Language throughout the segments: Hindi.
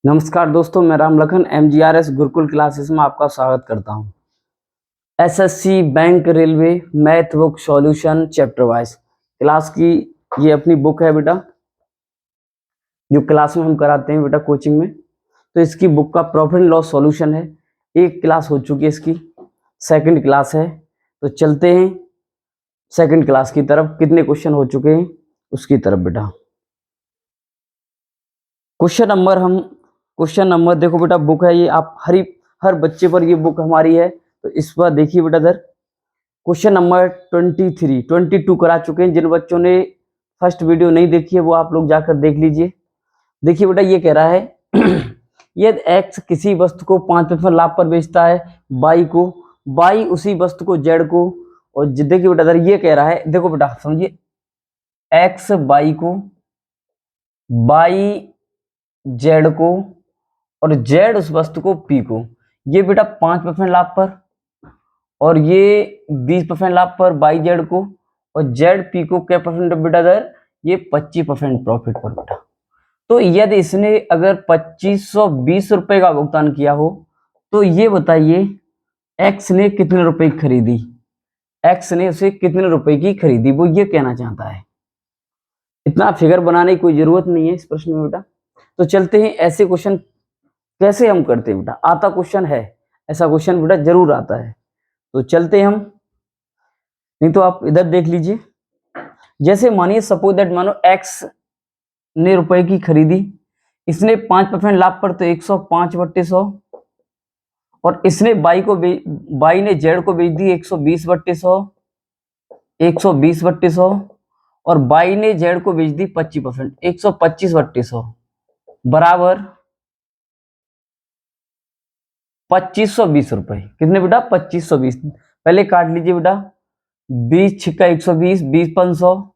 नमस्कार दोस्तों, मैं राम लखन MGRS गुरुकुल क्लासेस में आपका स्वागत करता हूं। SSC bank railway math book solution chapter wise class की ये अपनी बुक है बेटा, जो क्लास में हम कराते हैं बेटा कोचिंग में। तो इसकी बुक का प्रॉफिट एंड लॉस सॉल्यूशन है। एक क्लास हो चुकी है, इसकी सेकंड क्लास है। तो चलते हैं सेकंड क्लास की तरफ। कितने क्वेश्चन हो चुके हैं उसकी तरफ बेटा। क्वेश्चन नंबर देखो बेटा, बुक है ये, आप हर बच्चे पर ये बुक हमारी है। तो इस पर देखिए बेटा, इधर क्वेश्चन नंबर 22 करा चुके हैं। जिन बच्चों ने फर्स्ट वीडियो नहीं देखी है वो आप लोग जाकर देख लीजिए। देखिए बेटा, ये कह रहा है ये एक्स किसी वस्तु को 5% लाभ पर बेचता है बाई उसी वस्तु को जेड को। और देखिए बेटा, इधर ये कह रहा है, देखो बेटा समझिए, एक्स बाई जेड को और जेड उस वस्तु को पी को। ये बेटा 5% लाभ पर और ये 20% लाभ पर बाई जेड को, और जेड पी को क्या परसेंट बेटा दर, ये 25% प्रॉफिट पर बेटा। तो यदि इसने अगर 2520 रुपए का भुगतान किया हो तो ये बताइए एक्स ने कितने रुपए की खरीदी, एक्स ने उसे कितने रुपए की खरीदी, वो ये कहना चाहता है। इतना फिगर बनाने की कोई जरूरत नहीं है इस प्रश्न में बेटा। तो चलते हैं, ऐसे क्वेश्चन कैसे हम करते हैं बेटा। आता क्वेश्चन है, ऐसा क्वेश्चन बेटा जरूर आता है। तो चलते हैं हम, नहीं तो आप इधर देख लीजिए। जैसे मानिए सपोज दैट, मानो एक्स ने रुपए की खरीदी, इसने 5% लाभ पर तो 105/100, और इसने बाई ने जेड को बेच दी 120/100, 120/100, और बाई ने जेड को बेच दी 25%, 125/100 बराबर 2520 रुपए। कितने बेटा, 2520। पहले काट लीजिए बेटा, 20 छिक्का 120, 20 500,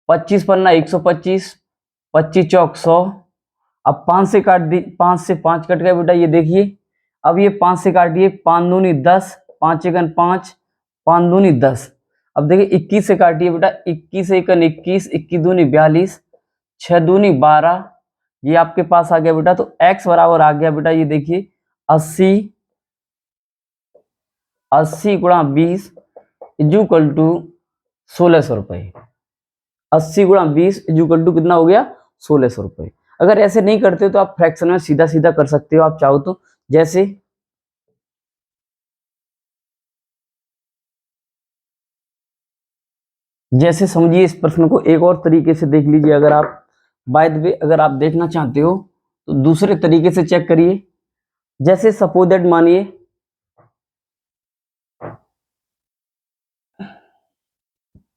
25 पन्ना 125, 25 चौक 100। अब 5 से काट दी, 5 से 5 कट गया बेटा, ये देखिए। अब ये 5 से काटिए, 5 दूनी 10, 5 एकन 5, 5 दूनी 10। अब देखिए 21 से काटिए बेटा, 21 एकन 21, 21 दूनी 42, 6 दूनी 12, ये आपके पास आ गया बेटा। तो x बराबर आ गया बेटा, ये देखिए 80 गुणा 20 इजुकल टू 1600 रुपए। 80 गुणा 20 इजुकल टू कितना हो गया, 1600 रुपए। अगर ऐसे नहीं करते तो आप फ्रैक्शन में सीधा सीधा कर सकते हो, आप चाहो तो। जैसे समझिए इस प्रश्न को एक और तरीके से देख लीजिए। अगर आप बाय द वे अगर आप देखना चाहते हो तो दूसरे तरीके से चेक करिए। जैसे सपोज दैट मानिए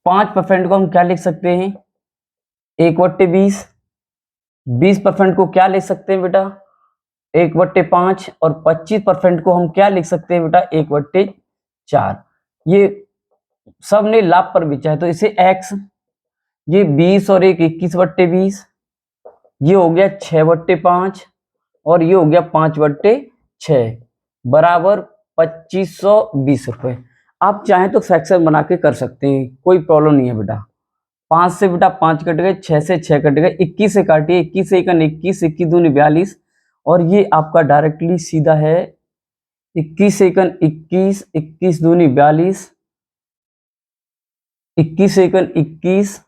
5% को हम क्या लिख सकते हैं, 1/20। 20% को क्या लिख सकते हैं बेटा, 1/5, और 25% को हम क्या लिख सकते हैं बेटा, 1/4। ये सब ने लाभ पर बेचा है तो इसे x, ये 20 और 1 21/20, ये हो गया 6/5, और ये हो गया 5/6 बराबर 2520 रुपए। आप चाहें तो फ्रैक्शन बना के कर सकते हैं, कोई प्रॉब्लम नहीं है बेटा। 5 से बेटा 5 कट गए, 6 से 6 कट गए, 21 से काटिए, 21 से 21, 21 दूनी 42, और ये आपका डायरेक्टली सीधा है 21 से 21, 21 दूनी 42, 21 से 21,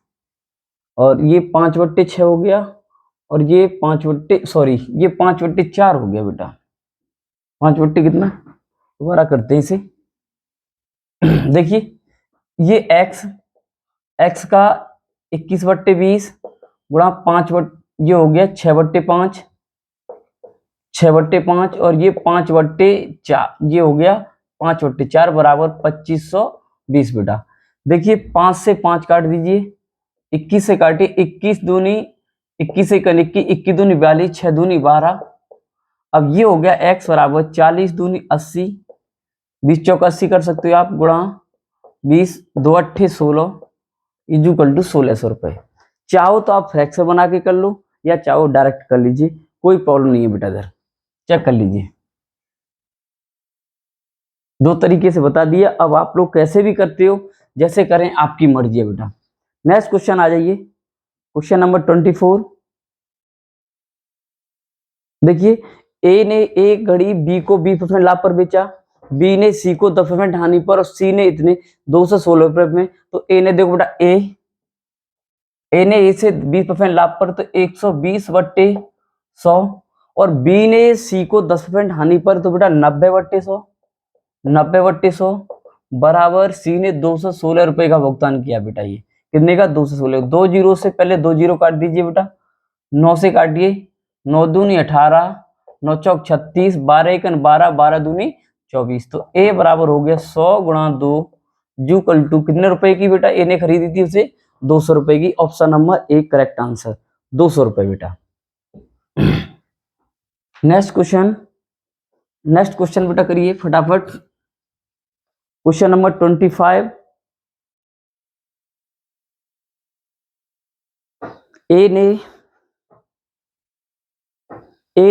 और ये 5/6 हो गया, और ये 5/4 हो गया बेटा। 5 कितना, दोबारा करते हैं इसे। देखिए ये x का 21/20 गुणा 5 ये हो गया 6/5, 6/5, और ये 5/4, ये हो गया 5/4 बराबर 2520 बेटा। देखिए 5 से 5 काट दीजिए, 21 से काटिए, 21 दूनी 21 से 21, 21 दूनी 42, 6 दूनी 12। अब ये हो गया x बराबर 40 दूनी 80, 20 चौक 80 कर सकते हो आप, गुणा 20, 2 अट्ठे 16 इजुकल टू 1600 रुपए। चाहो तो आप फ्रैक्शन बना के कर लो, या चाहो डायरेक्ट कर लीजिए, कोई प्रॉब्लम नहीं है बेटा। इधर चेक कर लीजिए, दो तरीके से बता दिया। अब आप लोग कैसे भी करते हो, जैसे करें आपकी मर्जी है बेटा। नेक्स्ट क्वेश्चन आ जाइए, क्वेश्चन नंबर 24। देखिए ए ने एक घड़ी बी को 20% लाभ पर बेचा, बी ने सी को 10% हानि पर और सी ने इतने 216 में। तो ए ने देखो बेटा ए ने ए से 20% लाभ पर तो 120/100 और बी ने सी को 10% हानि पर तो बेटा 90/100, 90/100 बराबर सी ने 216 रुपए का भुगतान किया बेटा। ये कितने का 216, 2 जीरो से पहले 2 जीरो काट दीजिए बेटा, 9 से काटिए, 9 दूनी 18, 9 चौक 36, 12 एकन 12, 12 दूनी 24। तो ए बराबर हो गया 100 गुणा 2 इक्वल टू कितने रुपए की बेटा ए ने खरीदी थी उसे 200 रुपए की। Option number A correct answer 200 रुपए बेटा। नेक्स्ट क्वेश्चन बेटा करिए फटाफट। Question number 25। ए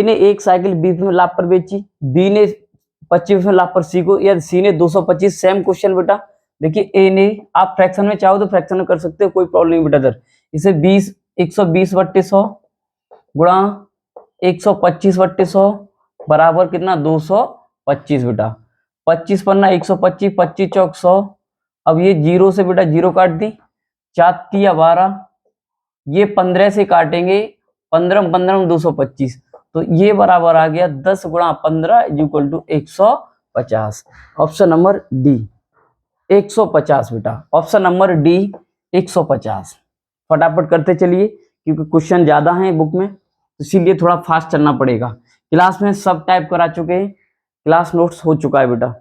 ने एक साइकिल 20 में लाभ पर बेची, बी ने 25 में लाभ पर सी को, या सी ने 225। सेम क्वेश्चन बेटा। देखिए ए ने, आप फ्रैक्शन में चाहो तो फ्रैक्शन में कर सकते हो, कोई प्रॉब्लम नहीं बेटा। इधर इसे 120/100 गुणा 125/100 बराबर कितना 225 बेटा। 25 पन्ना 125, 25 चौक 100। अब ये जीरो से बेटा जीरो काट दी, 4 तिया 12, ये 15 से काटेंगे, 15 15 225। तो ये बराबर आ गया 10 गुणा 15 equal to 150। Option number D 150 बेटा। Option number D 150। फटाफट करते चलिए क्योंकि क्वेश्चन ज्यादा हैं बुक में, इसीलिए थोड़ा फास्ट चलना पड़ेगा। क्लास में सब टाइप करा चुके हैं, क्लास नोट्स हो चुका है बेटा,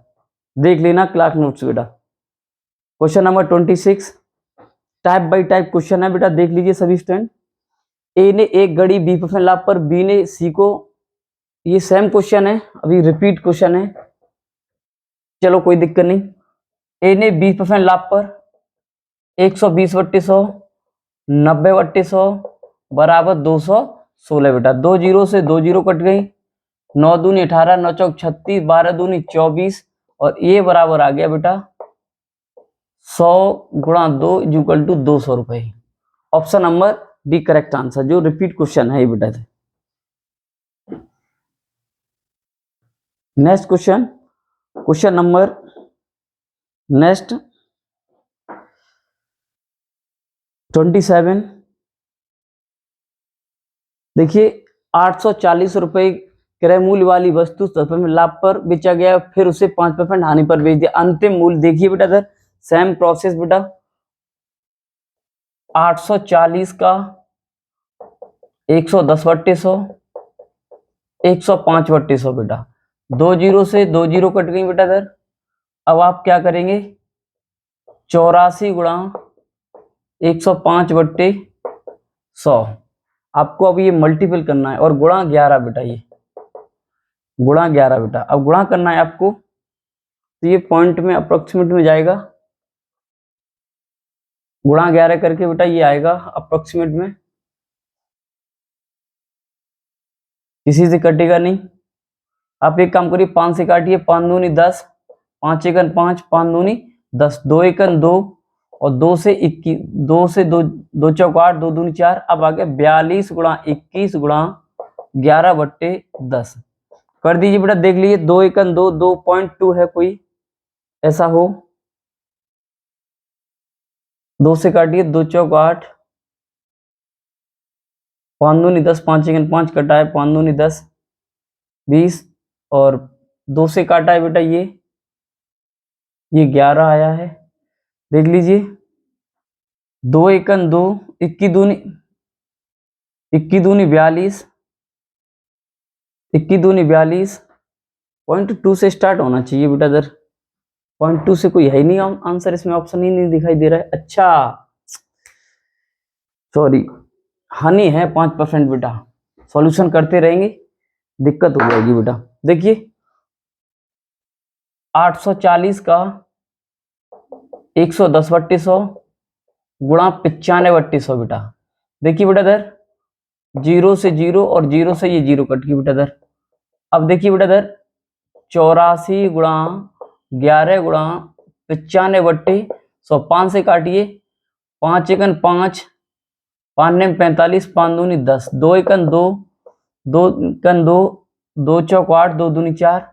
देख लेना क्लास नोट्स बेटा। Question number 26 type bye type question है बेटा, देख लीजिए सभी स्टूडेंट। ए ने एक घड़ी 20% लाभ पर, बी ने सी को, ये सेम क्वेश्चन है, अभी रिपीट क्वेश्चन है, चलो कोई दिक्कत नहीं। ए ने 20% लाभ पर 120/100, 90/100 बराबर 216 बेटा। 2 जीरो से 2 जीरो कट गई, 9 दूनी 18, 9 चौक 36, 12 दूनी 24 और ये बराबर आ गया बेटा 100 गुणा 2 इक्वल टू 200 रुपए। Option number D correct answer, जो रिपीट क्वेश्चन है ये बेटा। Next question number next 27। देखिए 840 रुपए क्रय मूल्य वाली वस्तु 10 में लाभ पर बेचा गया, फिर उसे 5% हानि पर बेच दिया। अंतिम मूल्य देखिए बेटा, इधर सेम प्रोसेस बेटा। 840 का 110/100, 105/100 बेटा। 2 जीरो से 2 जीरो कट गई बेटा इधर। अब आप क्या करेंगे, 84 गुणा 105/100 आपको अब ये मल्टीपल करना है और गुणा 11 बेटा, ये गुणा 11 बेटा। अब गुणा करना है आपको, तो ये पॉइंट में अप्रोक्सीमेट में जाएगा, गुणा 11 करके बेटा ये आएगा अप्रोक्सीमेट में, किसी से कटेगा नहीं। आप एक काम करिए, 5 से काटिए, 5 दूनी 10, 5 एकन 5, 5 दूनी 10, 2 एकन 2 और 2 से 21, 2 से 2 2 चौक 8, 2 दूनी 4। अब आ गया 42 गुणा 21 गुणा 11/10 कर दीजिए बेटा। देख लीजिए 2 एकन 2, 2.2 है, कोई ऐसा हो, 2 से काटिए, 2 चौक 8, 5 दूनी 10, 5 एकन 5 कटा है, 5 दूनी 10 20 और 2 से काटा है बेटा ये 11 आया है। देख लीजिए 2 एकन 2, 21 दूनी 42, 21 दूनी 42, 0.2 से स्टार्ट होना चाहिए बेटा। इधर 0.2 से कोई है ही नहीं आंसर, इसमें ऑप्शन ही नहीं दिखाई दे रहा है। अच्छा सॉरी, हानि है 5% बेटा, सॉल्यूशन करते रहेंगे दिक्कत हो जाएगी बेटा। देखिए 840 का 110/100 गुणा 95/100 बेटा। देखिए बेटा इधर 0 से 0 और 0 से ये 0 कट गई बेटा इधर। अब देखिए बेटा इधर 84 गुणा 11 गुणा 95/100, 5 से काटिए, 5 एकन 5, 5 ने 45, 5 दूनी 10, 2 एकन 2, दो कन दो, दो चौक 8, दो दूनी 4।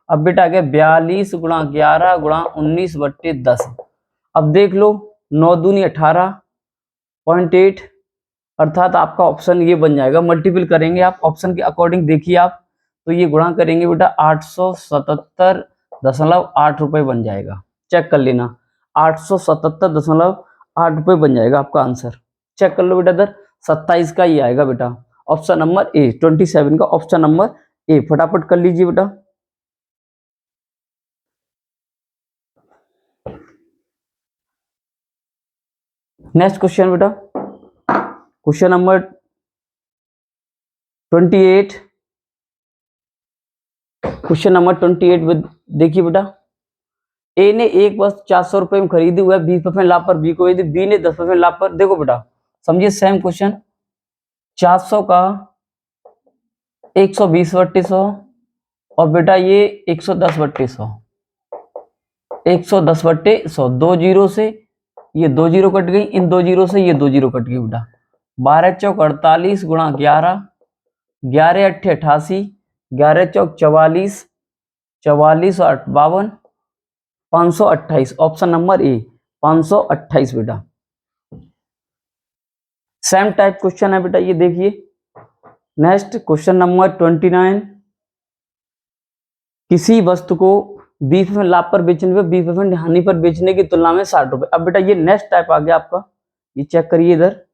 अब बेटा आ गया 42 गुणा 11 गुणा 19/10। अब देख लो 9 दूनी 18.8, अर्थात आपका ऑप्शन ये बन जाएगा। मल्टीपल करेंगे आप ऑप्शन के अकॉर्डिंग, देखिए आप तो ये गुणा करेंगे बेटा 877.8 रुपये बन जाएगा। चेक कर लेना, 877.8 रुपये बन जाएगा आपका आंसर। चेक कर लो बेटा, इधर 27 का ही आएगा बेटा, ऑप्शन नंबर ए। 27 का ऑप्शन नंबर ए, फटाफट कर लीजिए बेटा। नेक्स्ट क्वेश्चन बेटा, क्वेश्चन नंबर 28। क्वेश्चन नंबर 28 देखिए बेटा, ए ने एक वस्तु 400 रुपए में खरीदी हुआ है, 20% लाभ पर बी को यदि बी ने 10% लाभ पर। देखो बेटा समझिए सेम क्वेश्चन, 400 का 120/100 और बेटा ये 110/100, 110/100, 2 जीरो से ये 2 जीरो कट गई, इन 2 जीरो से ये 2 जीरो कट गई बेटा। 12 चौक 48 गुणा 11, 11 अट्ठे 88, 11 चौक 44, 44 और 8 52, 528, ऑप्शन नंबर ए 528 बेटा। सेम टाइप क्वेश्चन है बेटा, ये देखिए नेक्स्ट क्वेश्चन नंबर 29। किसी वस्तु को 20% लाभ पर बेचने पर 20% हानि पर बेचने की तुलना में 60 रुपए। अब बेटा ये नेक्स्ट टाइप आ गया आपका, ये चेक करिए, इधर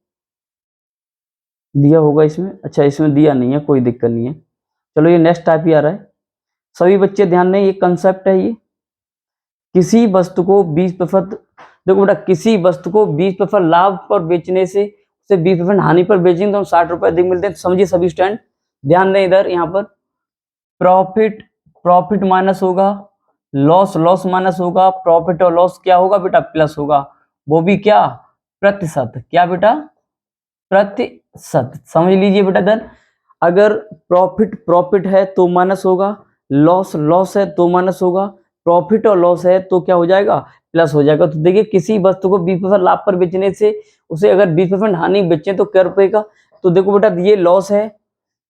दिया होगा इसमें, अच्छा इसमें दिया नहीं है, कोई दिक्कत नहीं है, चलो ये नेक्स्ट टाइप ही आ रहा है। सभी बच्चे ध्यान दें, ये कंसेप्ट है। ये किसी वस्तु को 20%, देखो बेटा किसी वस्तु को 20% लाभ पर बेचने से उसे 20% हानि पर बेचेंगे तो हम 60 रुपए अधिक मिलते हैं। समझिए सभी स्टूडेंट ध्यान दें, इधर यहाँ पर प्रॉफिट, प्रॉफिट माइनस होगा, लॉस, लॉस माइनस होगा, प्रॉफिट और लॉस क्या होगा बेटा, प्लस होगा, वो भी क्या, प्रतिशत। क्या बेटा, प्रतिशत। समझ लीजिए बेटा, इधर अगर प्रॉफिट, प्रॉफिट है तो माइनस होगा, लॉस, लॉस है तो माइनस होगा, प्रॉफिट और लॉस है तो क्या हो जाएगा, प्लस हो जाएगा। तो देखिए किसी वस्तु को 20% लाभ पर बेचने से उसे अगर 20% हानि बेचे तो क्या रुपए का। तो देखो बेटा ये लॉस है,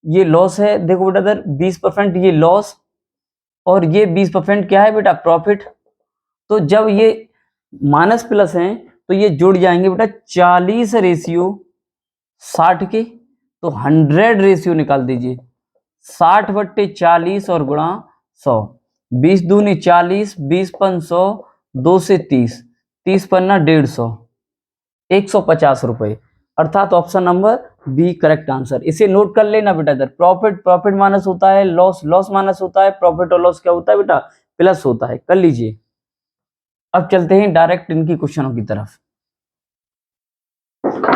ये लॉस है, देखो बेटा इधर 20% ये लॉस और ये 20% क्या है बेटा, प्रॉफिट। तो जब ये माइनस प्लस हैं तो ये जुड़ जाएंगे बेटा 40/60 के, तो 100 रेशियो निकाल दीजिए, 60/40 और गुणा 100, 20 दूनी 40, 20 पन 100, 2 से 30, 30 पन्ना 150, 150 रुपए, अर्थात option number B correct answer. इसे नोट कर लेना बेटा, इधर प्रॉफिट, प्रॉफिट माइनस होता है, लॉस, लॉस माइनस होता है, प्रॉफिट और लॉस क्या होता है बेटा, प्लस होता है। कर लीजिए। अब चलते हैं डायरेक्ट इनकी क्वेश्चनों की तरफ।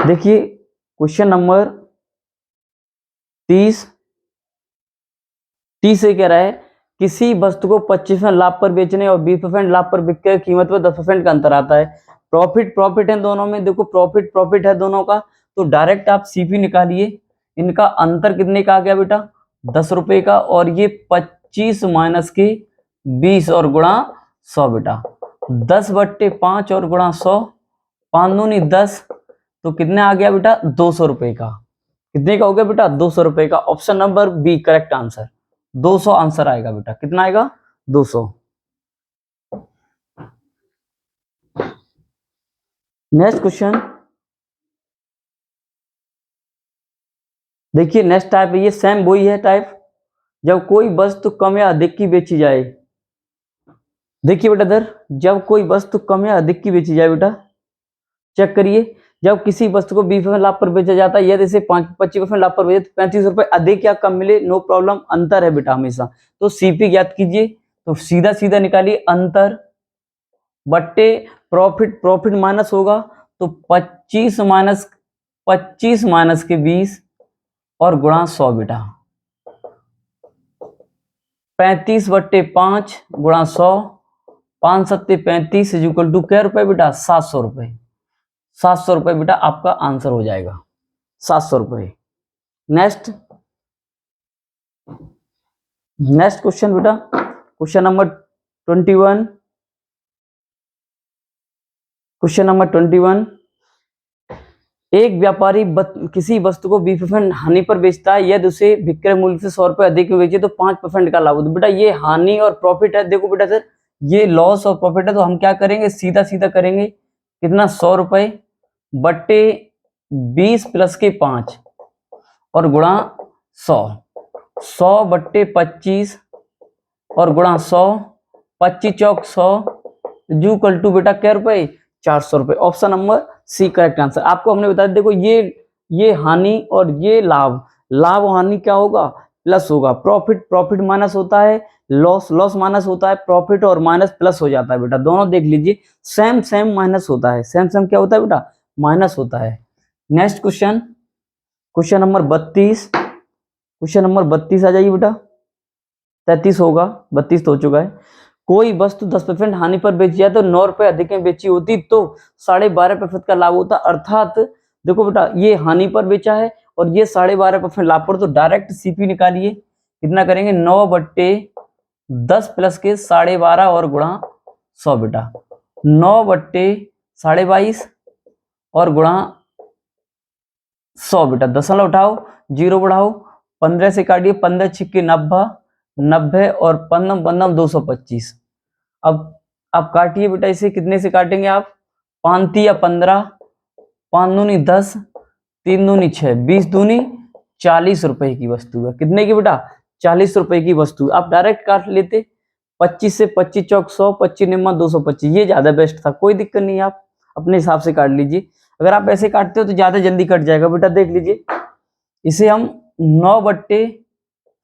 देखिए क्वेश्चन नंबर 30 से कह रहा है किसी वस्तु को 25% लाभ पर बेचने और 20% लाभ पर बिककर कीमत में 10% का अंतर आता है। प्रॉफिट, प्रॉफिट है दोनों में, देखो प्रॉफिट, प्रॉफिट है दोनों का, तो डायरेक्ट आप सीपी निकालिए। इनका अंतर कितने का आ गया बेटा, 10 रुपए का, और ये 25 माइनस के 20 और गुणा 100 बेटा, 10/5 और गुणा 100, 5 दूनी 10, तो कितने आ गया बेटा, 200 रुपए का। कितने का हो गया बेटा, 200 रुपए का। Option number B correct answer, 200 answer आएगा बेटा। कितना आएगा, 200। नेक्स्ट क्वेश्चन देखिए, नेक्स्ट टाइप है, ये सेम वही है टाइप, जब कोई वस्तु कम या अधिक की बेची जाए। देखिए बेटा इधर, जब कोई वस्तु कम या अधिक की बेची जाए बेटा, चेक करिए, जब किसी वस्तु को 20% लाभ पर बेचा जाता है, यदि इसे 25% लाभ पर बेचे तो 35 रुपए अधिक या कम मिले, नो प्रॉब्लम, अंतर है बेटा हमेशा। तो सीपी ज्ञात कीजिए, तो सीधा सीधा निकालिए, अंतर बट्टे प्रॉफिट, प्रॉफिट माइनस होगा तो 25 माइनस के 20 और गुणा 100 बेटा, 35/5 गुणा 100, 5 सत्ते 35 इक्वल टू क्या रुपए बेटा, 700 रुपए। 700 रुपए बेटा आपका आंसर हो जाएगा, 700 रुपए। नेक्स्ट, नेक्स्ट क्वेश्चन बेटा, क्वेश्चन नंबर 21। क्वेश्चन नंबर 21, एक व्यापारी किसी वस्तु को 20% हानि पर बेचता है, यदि उसे विक्रय मूल्य से 100 रुपए अधिक में बेचे तो 5% का लाभ होता है। बेटा ये हानि और प्रॉफिट है। देखो बेटा सर, ये लॉस और प्रॉफिट है, तो हम क्या करेंगे, सीधा सीधा करेंगे। कितना, 100 रुपए बट्टे 20 प्लस के 5 और गुणा 100, 100 बट्टे 25 और गुणा 100, 25 चौक 100 जू कल टू बेटा क्या रुपए, 400 रुपए। Option number C correct answer. आपको हमने बताया, देखो ये हानि और ये लाभ, लाभ हानि क्या होगा, प्लस होगा। प्रॉफिट प्रॉफिट माइनस होता है, लॉस लॉस माइनस होता है, प्रॉफिट और माइनस प्लस हो जाता है बेटा। दोनों देख लीजिए, सेम सेम माइनस होता है, सेम सेम क्या होता है बेटा, माइनस होता है। Next question, question number 32, question number 32 आ जाइए बेटा। 33 होगा, 32 तो हो चुका है। कोई वस्तु 10% हानि पर बेची जाए तो 9 रुपए अधिक में बेची होती तो 12.5% का लाभ होता। अर्थात देखो बेटा, ये हानि पर बेचा है और ये 12.5% लाभ पर, तो डायरेक्ट सीपी निकालिए। कितना करेंगे, 9 बट्टे 10 प्लस के 12.5 और गुणा 100 बेटा। 9 बट्टे 22.5 और गुणा 100 बेटा। दशमलव उठाओ, जीरो बढ़ाओ, 15 से काटिए, 15 छिक्के 90, 90 और 15 15 225। अब काटिए बेटा इसे, कितने से काटेंगे आप, 5 या 15, 5 दूनी 10, 3 दूनी 6, 20 दूनी 40 रुपए की वस्तु है। कितने की बेटा, 40 रुपए की वस्तु। आप डायरेक्ट काट लेते, 25 से 25 चौक 100, 25 निम्मा 225, ये ज्यादा बेस्ट था। कोई दिक्कत नहीं, आप अपने हिसाब से काट लीजिए। अगर आप ऐसे काटते हो तो ज्यादा जल्दी कट जाएगा बेटा। देख लीजिए, इसे हम 9 बट्टे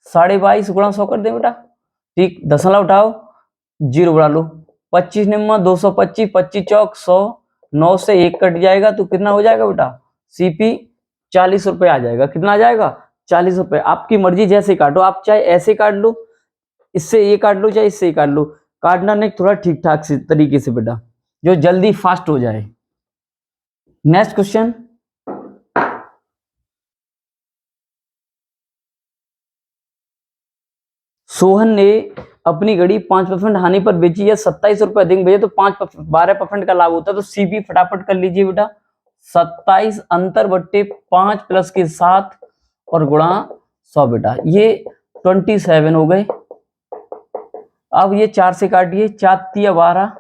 22.5 गुणा 100 कर दें बेटा। ठीक, दशमलव उठाओ, जीरो बढ़ा लो, 25 निम्मा 225, 25 चौक 100, 9 से 1 कट जाएगा तो कितना हो जाएगा बेटा, सीपी 40 रुपए आ जाएगा। कितना आ जाएगा, 40 रुपए। आपकी मर्जी, जैसे काटो आप, चाहे ऐसे काट लो, इससे ये काट लो, चाहे इससे ही काट लो। काटना नहीं, थोड़ा ठीक ठाक से तरीके से बेटा, जो जल्दी फास्ट हो जाए। नेक्स्ट क्वेश्चन, सोहन ने अपनी घड़ी 5% हानि पर बेची या 27 रुपए अधिक बेचे तो 12% का लाभ होता है। तो सीपी फटाफट कर लीजिए बेटा। 27 अंतर बट्टे 5 प्लस के 7 और गुणा 100 बेटा। ये 27 हो गए। अब ये 4 से काटिए, 4 तिया 12,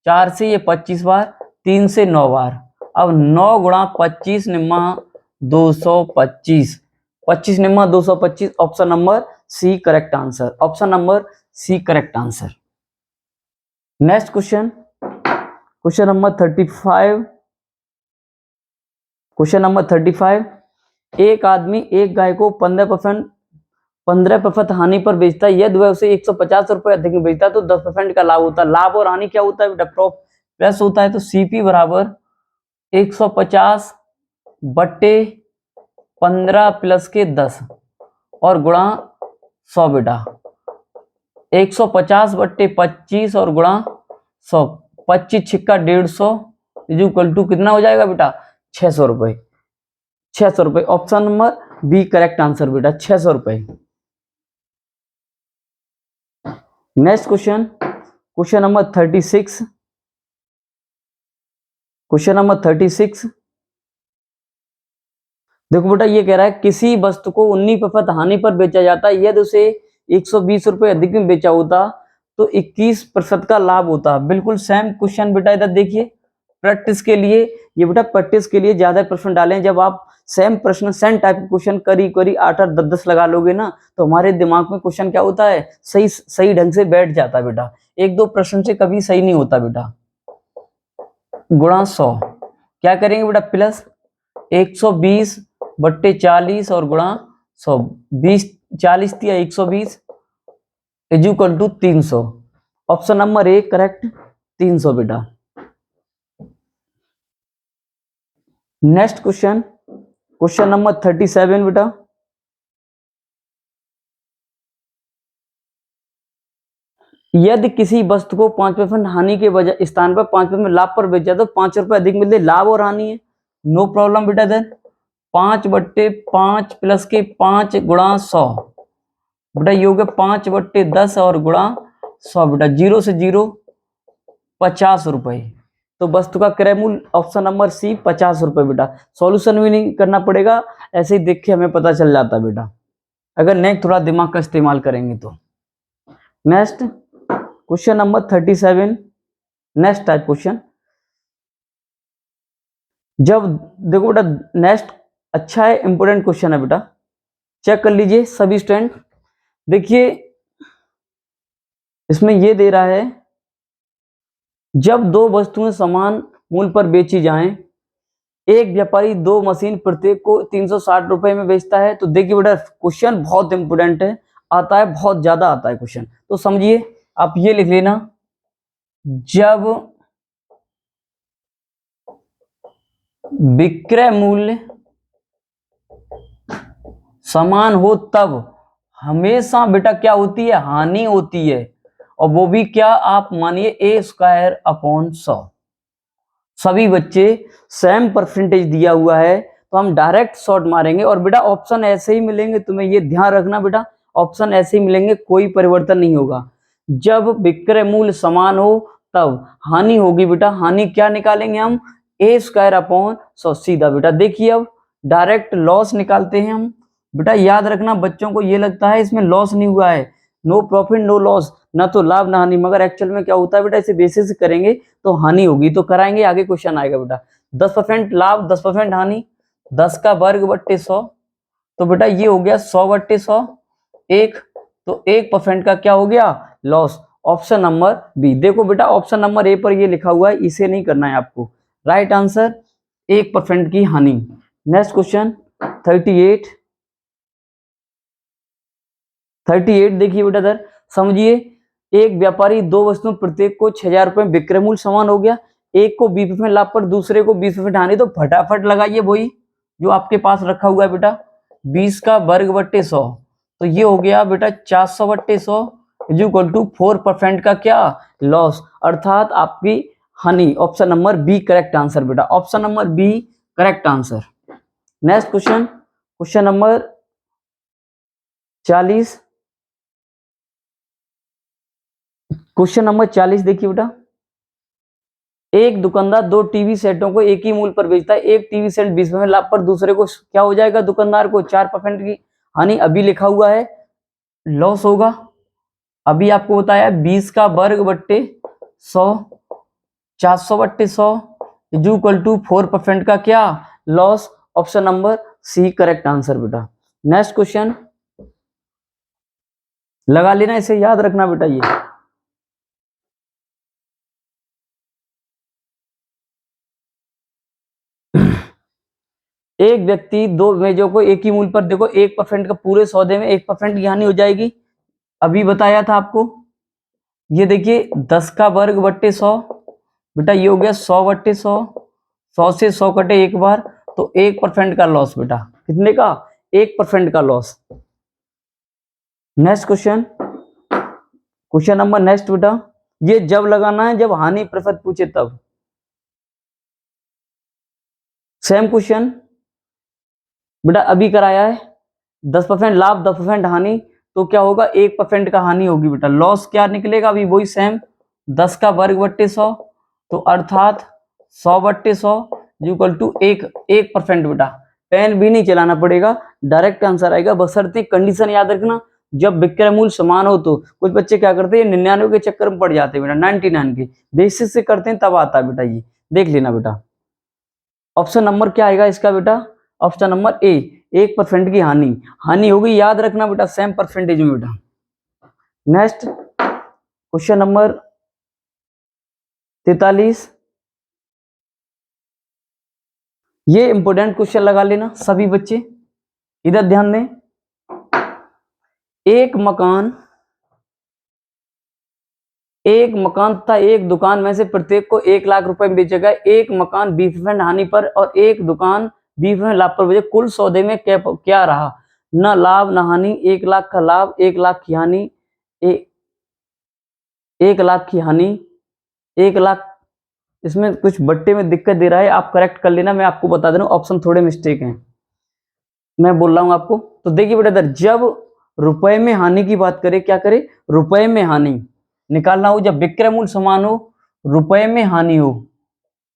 4 से ये 25 बार, 3 से 9 बार। अब 9 गुणा 25 निम्मा 225, 25 निम्मा 225। Option number C correct answer, option number C correct answer. Next question, question number 35, question number 35। एक आदमी एक गाय को 15% हानि पर बेचता है, यदि वह उसे 150 रुपए अधिक में बेचता है तो 10% का लाभ होता है। लाभ और हानि क्या होता है बेटा, प्लस होता है। तो सीपी बराबर 150 बट्टे 15 प्लस के 10 और गुणा 100 बेटा। 150 बट्टे 25 और गुणा 100, 25 छिक्का 150 इक्वल टू कितना हो जाएगा बेटा, 600 रुपए। 600 रुपए, option number B correct answer बेटा, 600 रुपए। Next question, question number 36, question number 36। देखो बेटा, ये कह रहा है किसी वस्तु को 19% हानि पर बेचा जाता है, यदि उसे 120 रुपए अधिक में बेचा होता तो 21% का लाभ होता। बिल्कुल सेम क्वेश्चन बेटा, इधर देखिए। प्रैक्टिस के लिए ये बेटा, प्रैक्टिस के लिए ज्यादा प्रश्न डालें। जब आप सेम प्रश्न, सेम टाइप के क्वेश्चन करी 8 10 10 लगा लोगे ना, तो हमारे दिमाग में क्वेश्चन क्या होता है, सही सही ढंग से बैठ जाता है बेटा। 1-2 प्रश्न से कभी सही नहीं होता बेटा। गुणा 100 क्या करेंगे बेटा, प्लस 120 बट्टे 40 और गुणा 100, 20 40 दिया 120 equal to 300। Option number A correct, 300 बेटा। नेक्स्ट क्वेश्चन, क्वेश्चन नंबर 37 बेटा। यदि किसी वस्तु को 5% हानि के बजाय स्थान पर 5% लाभ पर बेचा तो 5 रुपए अधिक मिलते। लाभ और हानि है, नो प्रॉब्लम बेटा। देन 5 बट्टे 5 प्लस के 5 गुणा 100 बेटा, ये हो गया 5 बट्टे 10 और गुणा 100 बेटा। 0 से 0 50 रुपए, तो वस्तु का क्रय मूल्य ऑप्शन नंबर सी 50 रुपए बेटा। सॉल्यूशन भी नहीं करना पड़ेगा, ऐसे ही देख के हमें पता चल जाता बेटा, अगर नेक्स्ट थोड़ा दिमाग का इस्तेमाल करेंगे तो। Next question number 37, next type question. जब देखो बेटा नेक्स्ट अच्छा है, इंपोर्टेंट क्वेश्चन है बेटा, चेक कर लीजिए सभी स्टूडेंट। देखिए इसमें ये दे रहा है, जब दो वस्तुएं समान मूल्य पर बेची जाएं, एक व्यापारी दो मशीन प्रत्येक को 360 रुपए में बेचता है। तो देखिए बेटा क्वेश्चन बहुत इंपोर्टेंट है, आता है, बहुत ज्यादा आता है क्वेश्चन, तो समझिए आप ये लिख लेना, जब विक्रय मूल्य समान हो तब हमेशा बेटा क्या होती है, हानि होती है, और वो भी क्या, आप मानिए ए स्क्वायर अपॉन 100। सभी बच्चे सेम परसेंटेज दिया हुआ है, तो हम डायरेक्ट शॉर्ट मारेंगे, और बेटा ऑप्शन ऐसे ही मिलेंगे, तुम्हें ये ध्यान रखना बेटा, ऑप्शन ऐसे ही मिलेंगे, कोई परिवर्तन नहीं होगा। जब विक्रय मूल्य समान हो तब हानि होगी बेटा, हानि क्या निकालेंगे हम, ए स्क्वायर अपॉन 100 सीधा बेटा। देखिए अब डायरेक्ट लॉस निकालते हैं हम बेटा, याद रखना बच्चों को ये लगता है इसमें लॉस नहीं हुआ है, नो प्रॉफिट नो लॉस, ना तो लाभ ना हानि, मगर एक्चुअल में क्या होता है बेटा, इसे बेसिस से करेंगे तो हानि होगी, तो कराएंगे, आगे क्वेश्चन आएगा बेटा। 10% लाभ 10% हानि, 10 का वर्ग बट्टे 100, तो बेटा ये हो गया 100 बट्टे 100 एक, तो 1% का क्या हो गया, लॉस। ऑप्शन नंबर बी, देखो बेटा ऑप्शन नंबर ए पर ये लिखा हुआ है, इसे नहीं करना है आपको, राइट आंसर 1% की हानि। नेक्स्ट क्वेश्चन 38 देखिए बेटा इधर समझिए, एक व्यापारी दो वस्तुओं प्रत्येक को 6000 रुपए में विक्रय मूल्य समान हो गया, एक को 20% लाभ पर दूसरे को 20% हानि, तो फटाफट लगाइए वही जो आपके पास रखा हुआ है बेटा, 20 का वर्ग बट्टे 100, तो ये हो गया बेटा 400 बट्टे 100 इज इक्वल टू 4% का क्या, लॉस, अर्थात आपकी हानि। Option number B correct answer बेटा, option number B correct answer. Next question, question number 40, question number 40 देखिए बेटा, एक दुकानदार दो टीवी सेटों को एक ही मूल्य पर बेचता है, एक टीवी सेट 20% लाभ पर दूसरे को क्या हो जाएगा, दुकानदार को 4% की हानि, अभी लिखा हुआ है लॉस होगा, अभी आपको बताया 20 का वर्ग बट्टे 100, 400 बट्टे 100 इज इक्वल टू 4% का क्या, loss. Option number C correct answer बेटा। नेक्स्ट क्वेश्चन लगा लेना, इसे याद रखना बेटा, ये एक व्यक्ति दो मेजों को एक ही मूल्य पर, देखो 1% का पूरे सौदे में 1% की हानि हो जाएगी, अभी बताया था आपको। ये देखिए 10 का वर्ग बट्टे 100 बेटा, ये हो गया 100 बट्टे 100, 100 से 100 कटे एक बार, तो 1% का लॉस बेटा, कितने का, 1% का loss. Next question, question number next बेटा, ये जब लगाना है जब हानि प्रतिशत पूछे तब, सेम क्वेश्चन बेटा अभी कराया है, 10% लाभ 10% हानि, तो क्या होगा, 1% का हानि होगी बेटा, लॉस क्या निकलेगा, अभी वही सेम 10 का वर्ग बट्टे 100, तो अर्थात 100 बट्टे 100 इक्वल टू 1% बेटा, पेन भी नहीं चलाना पड़ेगा, डायरेक्ट आंसर आएगा, बशर्ते कंडीशन याद रखना, जब विक्रय मूल्य समान हो। तो कुछ बच्चे क्या करते हैं 99 के चक्कर में पड़ जाते हैं बेटा, 99 के बेसिस से करते हैं तब आता है बेटा, ये देख लेना बेटा। ऑप्शन नंबर क्या आएगा इसका बेटा, ऑप्शन नंबर ए 1% की हानि, हानि होगी, याद रखना बेटा सेम परसेंटेज में बेटा। नेक्स्ट क्वेश्चन नंबर 43, ये इंपोर्टेंट क्वेश्चन लगा लेना सभी बच्चे, इधर ध्यान दें। एक मकान तथा एक दुकान में से प्रत्येक को 1 लाख रुपए में बेचा गया, एक मकान 20% हानि पर और एक दुकान 20% लाभ पर बेचे, कुल सौदे में क्या रहा, न लाभ न हानि, 1 लाख का लाभ 1 लाख की हानि, 1 लाख की हानि, 1 लाख, इसमें कुछ बट्टे में दिक्कत दे रहा है, आप करेक्ट कर लेना, मैं आपको बता दे रहा हूं ऑप्शन थोड़े मिस्टेक हैं, मैं बोल रहा हूं आपको। तो देखिए बेटा इधर जब रुपए में हानि की बात करें, क्या करें, रुपए में हानि निकालना हो, जब विक्रय मूल्य समान हो, रुपए में हानि हो,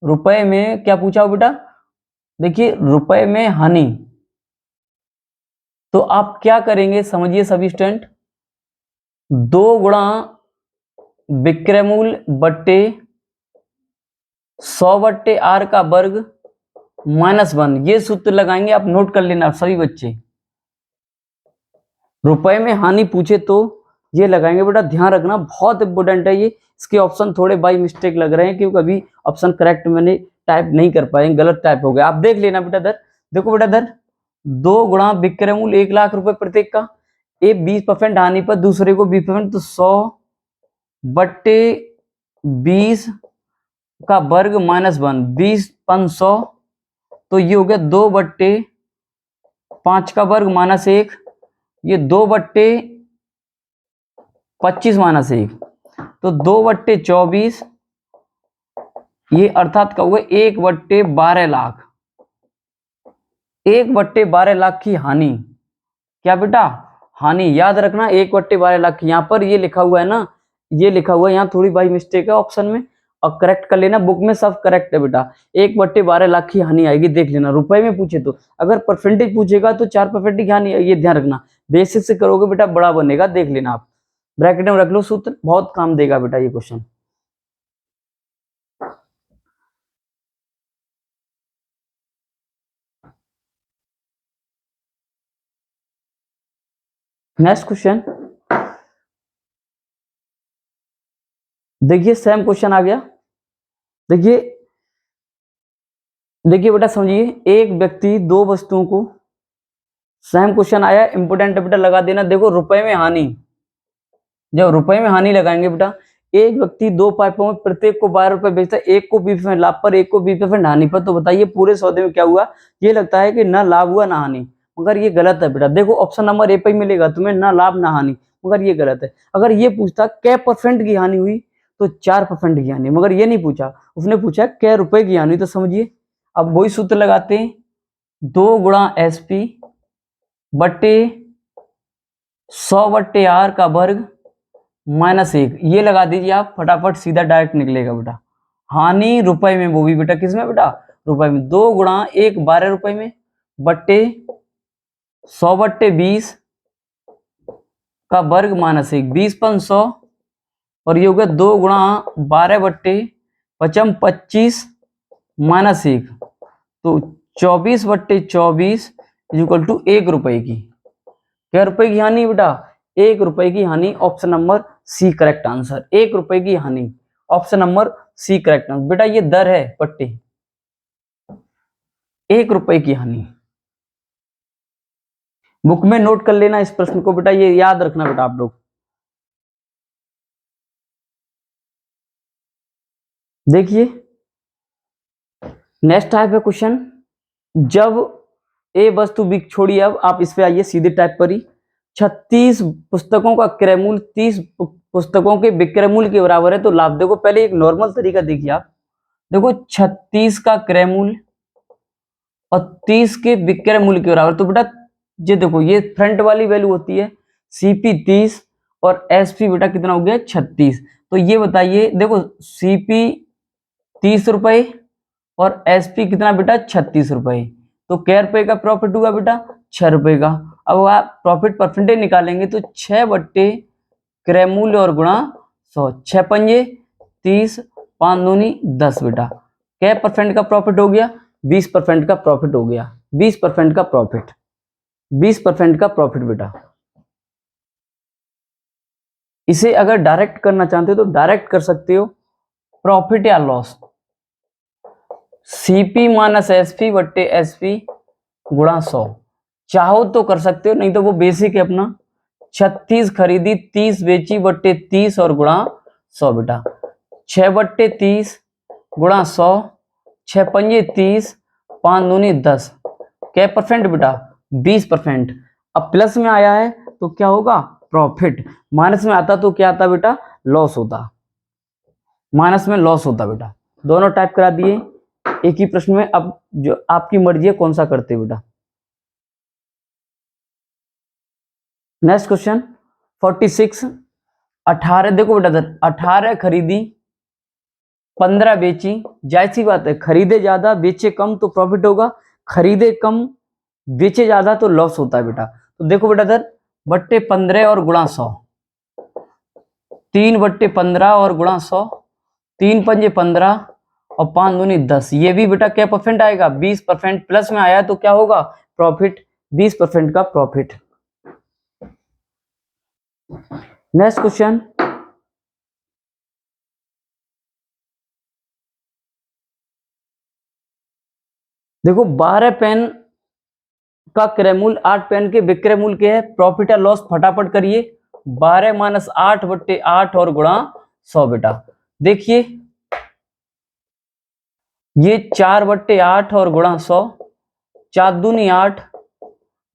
रुपए में क्या पूछा हो बेटा, देखिए रुपए में हानि, तो आप क्या करेंगे समझिए सभी स्टूडेंट, 2 गुणा विक्रय मूल्य बट्टे 100 बट्टे आर का वर्ग -1, ये सूत्र लगाएंगे, आप नोट कर लेना सभी बच्चे। रुपए में हानि पूछे तो ये लगाएंगे बेटा, ध्यान रखना बहुत इंपॉर्टेंट है ये। इसके ऑप्शन थोड़े बाई मिस्टेक लग रहे हैं क्योंकि अभी ऑप्शन करेक्ट मैंने टाइप नहीं कर पाए, गलत टाइप हो गया, आप देख लेना बेटा। इधर देखो बेटा, इधर 2 गुणा विक्रय मूल्य 1 लाख रुपए प्रत्येक का, ए 20% हानि पर दूसरे को 20%, तो 100 बट्टे 20 का वर्ग -1, 20×100, तो ये हो गया 2 बट्टे 5 का वर्ग -1, ये 2 बट्टे 25 -1, तो 2 बट्टे 24, ये अर्थात का हुआ 1 बट्टे 12 लाख, 1 बट्टे 12 लाख की हानि। क्या बेटा, हानि, याद रखना 1 बट्टे 12 लाख की, यहां पर ये लिखा हुआ है ना, ये लिखा हुआ है, यहाँ थोड़ी बाई मिस्टेक है ऑप्शन में, और करेक्ट कर लेना, बुक में सब करेक्ट है बेटा। 1 बट्टे 12 लाख की हानि आएगी, देख लेना। रुपए में पूछे तो, अगर परसेंटेज पूछेगा तो 4% की हानि, ये ध्यान रखना, बेसिक से करोगे बेटा बड़ा बनेगा, देख लेना आप, ब्रैकेट में रख लो सूत्र, बहुत काम देगा बेटा ये क्वेश्चन। नेक्स्ट क्वेश्चन देखिए, सेम क्वेश्चन आ गया। देखिए देखिए बेटा समझिए, एक व्यक्ति 2 वस्तुओं को, सेम क्वेश्चन आया, इंपोर्टेंट बेटा लगा देना। देखो रुपए में हानि, जब रुपए में हानि लगाएंगे बेटा, एक व्यक्ति 2 पाइपों में प्रत्येक को 12 रुपए बेचता है, एक को 20% लाभ पर, एक को 20% हानि पर, तो बताइए पूरे सौदे में क्या हुआ। ये लगता है कि ना लाभ हुआ ना हानि, मगर ये गलत है बेटा। देखो ऑप्शन नंबर ए पे ही मिलेगा तुम्हें, ना लाभ ना हानि, मगर ये गलत है। अगर ये पूछता कै % की हानि हुई, तो 4% की हानि, मगर ये नहीं पूछा, उसने पूछा कै रुपए की हानि। तो समझिए अब वही सूत्र लगाते हैं, 2 गुणा SP बट्टे 100 बट्टे R का वर्ग -1, ये लगा दीजिए आप फटाफट, सीधा डायरेक्ट निकलेगा बेटा। हानि रुपए में, वो भी बेटा किसमें बेटा, रुपए में। 2 गुणा 1 12 रुपए में बट्टे 100 बट्टे 20 का वर्ग -1, 20×100, और ये हो गया 2 गुणा 12 बट्टे 25 -1, तो 24 बट्टे 24 इक्वल टू 1 रुपए की। क्या रुपए की हानि बेटा, 1 रुपए की हानि, option number C correct answer. 1 रुपए की हानि, option number C correct answer बेटा। ये दर है पट्टी, 1 रुपए की हानि। बुक में नोट कर लेना इस प्रश्न को बेटा, ये याद रखना बेटा आप लोग। देखिए नेक्स्ट टाइप है क्वेश्चन, जब ए वस्तु बिक, छोड़िए अब आप इस पे आइए सीधे टाइप पर ही। 36 पुस्तकों का क्रय मूल्य 30 पुस्तकों के विक्रय मूल्य के बराबर है, तो लाभ। देखो पहले एक नॉर्मल तरीका देखिए आप, देखो 36 का क्रय मूल्य और 30 के विक्रय मूल्य के बराबर, तो बेटा ये देखो, ये फ्रंट वाली वैल्यू होती है CP 30 और SP बेटा कितना हो गया 36। तो ये बताइए, देखो CP 30 रुपए और SP कितना बेटा 36 रुपए, तो कै रुपए का प्रॉफिट हुआ बेटा 6 रुपए का। अब आप प्रॉफिट परसेंटेज निकालेंगे तो 6 बट्टे क्रय मूल्य और गुणा 100, 6 पंजे 30, 5 दूनी 10 बेटा, कै % का प्रॉफिट हो गया, 20% का प्रॉफिट हो गया, 20% का प्रॉफिट, 20% का प्रॉफिट बेटा। इसे अगर डायरेक्ट करना चाहते हो तो डायरेक्ट कर सकते हो, प्रॉफिट या लॉस, CP माइनस SP बट्टे SP गुणा 100, चाहो तो कर सकते हो, नहीं तो वो बेसिक है अपना, 36 खरीदी 30 बेची बट्टे 30 और गुणा 100 बेटा, 6 बट्टे 30 गुणा 100, 6 पंजे 30, 5 दूनी 10, क्या % बेटा 20%। अब प्लस में आया है तो क्या होगा प्रॉफिट, माइनस में आता तो क्या आता बेटा लॉस होता, माइनस में लॉस होता बेटा। दोनों टाइप करा दिए एक ही प्रश्न में, अब जो आपकी मर्जी है कौन सा करते बेटा। नेक्स्ट क्वेश्चन 46, 18, देखो बेटा 18 खरीदी 15 बेची, जायज सी बात है, खरीदे ज्यादा बेचे कम तो प्रॉफिट होगा, खरीदे कम बेचे ज्यादा तो लॉस होता है बेटा। तो देखो बेटा इधर बट्टे 15 और गुणा 100, 3/15 और गुणा 100, 3×5 = 15 और 5×2 = 10, ये भी बेटा क्या परसेंट आएगा, 20% प्लस में आया तो क्या होगा, प्रॉफिट, 20% का प्रॉफिट। नेक्स्ट क्वेश्चन, देखो 12 पेन का क्रय मूल्य 8 पेन के विक्रय मूल्य के है, प्रॉफिट या लॉस फटाफट करिए। 12 - 8/8 और गुणा 100 बेटा। देखिए ये 4/8 और गुणा 100, 4×2 = 8,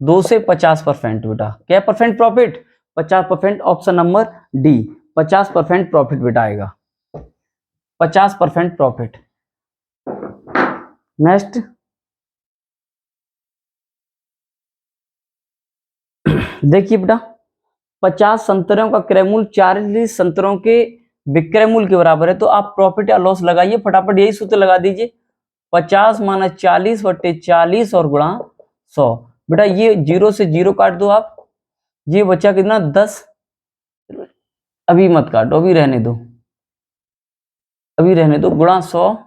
2 से 50% बेटा, क्या percent profit, 50%। Option number D 50% profit बेटा आएगा, 50% प्रॉफिट। नेक्स्ट देखिए बेटा 50 संतरों का क्रय मूल्य 40 संतरों के विक्रय मूल्य के बराबर है, तो आप प्रॉफिट या लॉस लगाइए फटाफट, यही सूत्र लगा दीजिए, 50 - 40/40 और गुणा 100 बेटा। ये 0 से 0 काट दो आप, ये बचा कितना 10, अभी मत काटो, अभी रहने दो, अभी रहने दो, गुणा 100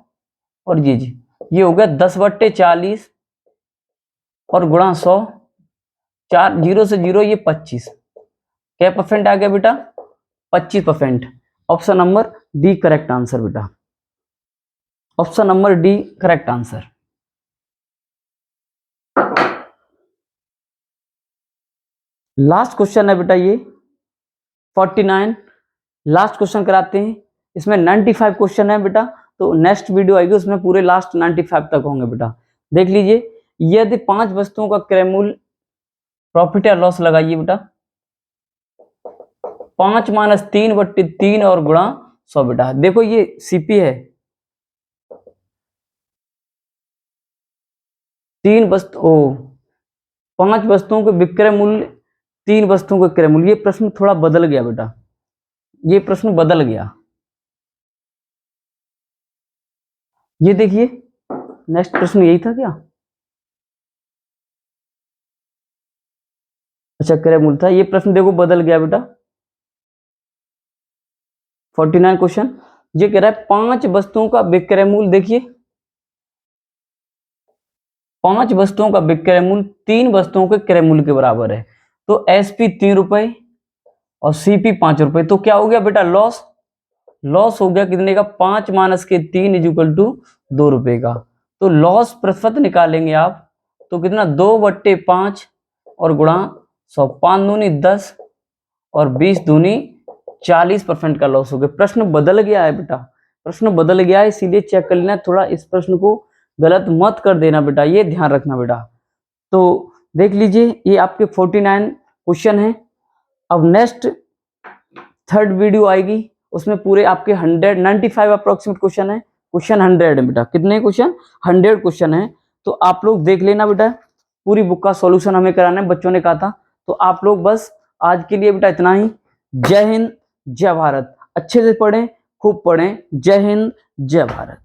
और ये हो गया 10/40 और गुणा 100, 4 0 से 0 ये 25, क्या परसेंट आ गया बेटा, 25%। Option number D correct answer बेटा, option number D correct answer. Last question है बेटा ये 49, लास्ट क्वेश्चन कराते हैं, इसमें 95 क्वेश्चन है बेटा, तो नेक्स्ट वीडियो आएगी उसमें पूरे लास्ट 95 तक होंगे बेटा। देख लीजिए, यदि 5 वस्तुओं का क्रय मूल्य, प्रॉफिट या लॉस लगाइए बेटा, 5 - 3/3 और गुणा 100 बेटा। देखो ये सीपी है, 5 वस्तुओं के विक्रय मूल्य, 3 वस्तुओं के क्रय मूल्य, ये प्रश्न थोड़ा बदल गया बेटा, ये प्रश्न बदल गया। ये देखिए नेक्स्ट प्रश्न यही था क्या, अच्छा क्रय मूल्य था, ये प्रश्न देखो बदल गया बेटा। 49 क्वेश्चन ये कह रहा है 5 वस्तुओं का विक्रय मूल्य, देखिए 5 वस्तुओं का विक्रय मूल्य 3 वस्तुओं के क्रय मूल्य के बराबर है, तो एसपी 3 रुपए और सीपी 5 रुपए, तो क्या हो गया बेटा लॉस, लॉस हो गया कितने का, 5 - 3 = 2 रुपए का। तो लॉस प्रतिशत निकालेंगे आप, तो कितना 2/5 और गुणा 100, 5×2 = 10 और 20×2 = 40% का लॉस हो गया। प्रश्न बदल गया है बेटा, प्रश्न बदल गया है, इसीलिए चेक कर लेना, थोड़ा इस प्रश्न को गलत मत कर देना बेटा, ये ध्यान रखना बेटा। तो देख लीजिए ये आपके 49 क्वेश्चन हैं। अब नेक्स्ट थर्ड वीडियो आएगी, उसमें पूरे आपके 195 अप्रोक्सीमेट क्वेश्चन है, क्वेश्चन 100 है बेटा, कितने क्वेश्चन, 100 क्वेश्चन है। तो आप लोग देख लेना बेटा, पूरी बुक का सॉल्यूशन हमें कराना है, बच्चों ने कहा था। तो आप लोग बस आज के लिए बेटा इतना ही। जय हिंद जय भारत, अच्छे से पढ़ें, खूब पढ़ें। जय हिंद जय भारत।